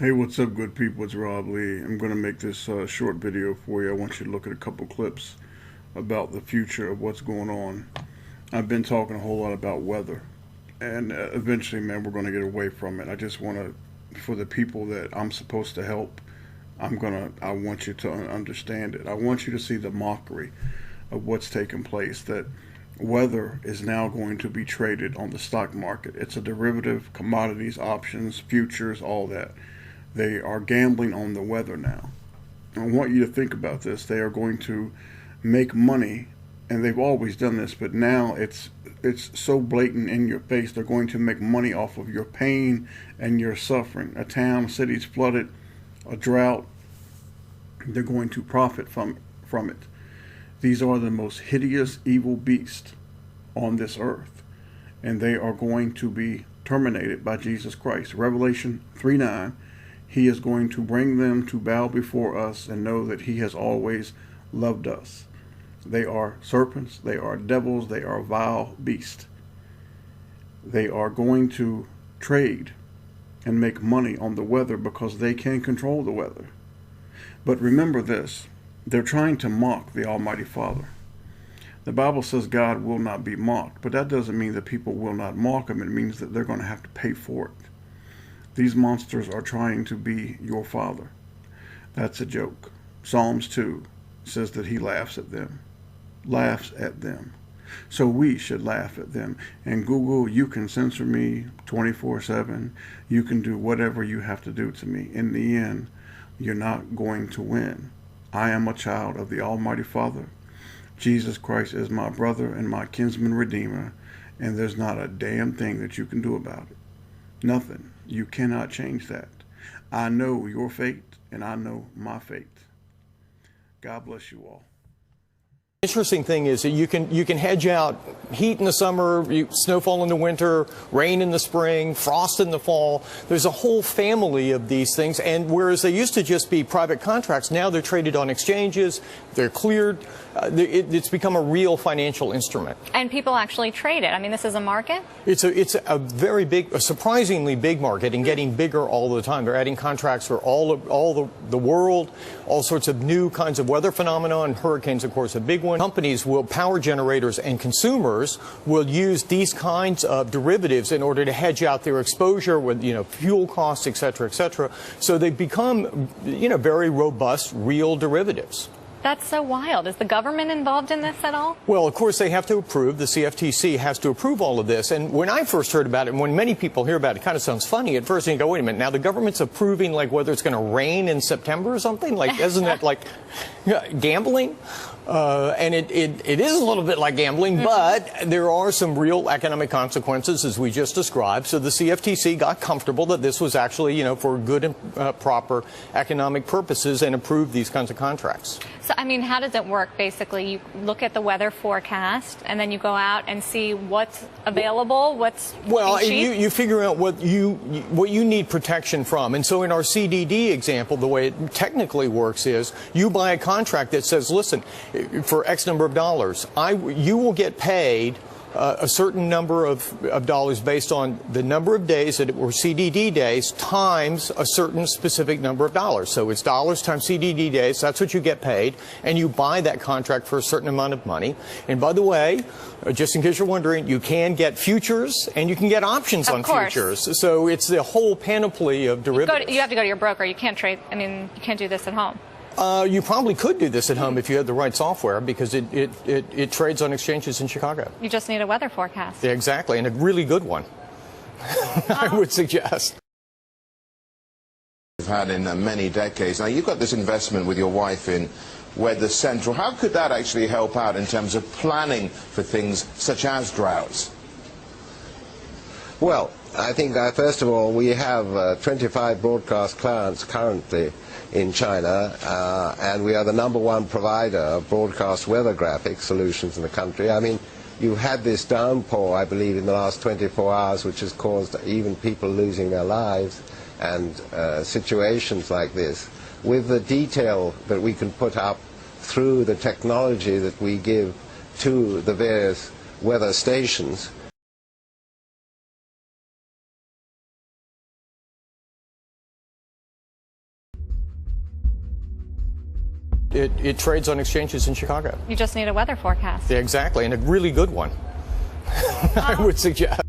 Hey, what's up, good people? It's Rob Lee. I'm going to make this short video for you. I want you to look at a couple clips about the future of what's going on. I've been talking a whole lot about weather, and eventually, man, we're going to get away from it. I just want to, for the people that I'm supposed to help, I want you to understand it. I want you to see the mockery of what's taking place, that weather is now going to be traded on the stock market. It's a derivative, commodities, options, futures, all that. They are gambling on the weather now. I want you to think about this. They are going to make money, and they've always done this, but now it's so blatant in your face. They're going to make money off of your pain and your suffering. A town, city's flooded, a drought. They're going to profit from it. These are the most hideous, evil beasts on this earth, and they are going to be terminated by Jesus Christ. Revelation 3:9. He is going to bring them to bow before us and know that he has always loved us. They are serpents, they are devils, they are vile beasts. They are going to trade and make money on the weather because they can control the weather. But remember this, they're trying to mock the Almighty Father. The Bible says God will not be mocked, but that doesn't mean that people will not mock him. It means that they're going to have to pay for it. These monsters are trying to be your father. That's a joke. Psalms 2 says that he laughs at them. Laughs at them. So we should laugh at them. And Google, you can censor me 24/7. You can do whatever you have to do to me. In the end, you're not going to win. I am a child of the Almighty Father. Jesus Christ is my brother and my kinsman redeemer. And there's not a damn thing that you can do about it. Nothing. You cannot change that. I know your fate, and I know my fate. God bless you all. Interesting thing is that you can hedge out heat in the summer, snowfall in the winter, rain in the spring, frost in the fall. There's a whole family of these things, and whereas they used to just be private contracts, now they're traded on exchanges, they're cleared. It's become a real financial instrument. And people actually trade it. I mean, this is a market? It's a very big, a surprisingly big market, and getting bigger all the time. They're adding contracts for all the world, all sorts of new kinds of weather phenomena, and hurricanes, of course, a big one. Companies will, power generators and consumers will use these kinds of derivatives in order to hedge out their exposure with, fuel costs, et cetera, et cetera. So they become, very robust, real derivatives. That's so wild. Is the government involved in this at all? Well, of course, they have to approve. The CFTC has to approve all of this. And when I first heard about it, and when many people hear about it, it kind of sounds funny at first. And you go, wait a minute, now the government's approving, like, whether it's going to rain in September or something? Like, isn't that like gambling? And it is a little bit like gambling, but there are some real economic consequences, as we just described. So the CFTC got comfortable that this was actually, for good and proper economic purposes, and approved these kinds of contracts. So, I mean, how does it work, basically? You look at the weather forecast, and then you go out and see what's available, what's you figure out what you need protection from. And so in our CDD example, the way it technically works is you buy a contract that says, listen, for X number of dollars, you will get paid a certain number of dollars based on the number of days that were CDD days times a certain specific number of dollars. So it's dollars times CDD days. That's what you get paid. And you buy that contract for a certain amount of money. And by the way, just in case you're wondering, you can get futures and you can get options on futures. So it's the whole panoply of derivatives. You have to go to your broker. You can't trade. I mean, you can't do this at home. You probably could do this at home if you had the right software, because it trades on exchanges in Chicago. You just need a weather forecast. Yeah, exactly, and a really good one, I would suggest. You've had in many decades. Now, you've got this investment with your wife in Weather Central. How could that actually help out in terms of planning for things such as droughts? Well, I think first of all, we have 25 broadcast clients currently in China, and we are the #1 provider of broadcast weather graphic solutions in the country. I mean, you had this downpour, I believe, in the last 24 hours, which has caused even people losing their lives, and situations like this. With the detail that we can put up through the technology that we give to the various weather stations, It trades on exchanges in Chicago. You just need a weather forecast. Yeah, exactly, and a really good one, I would suggest.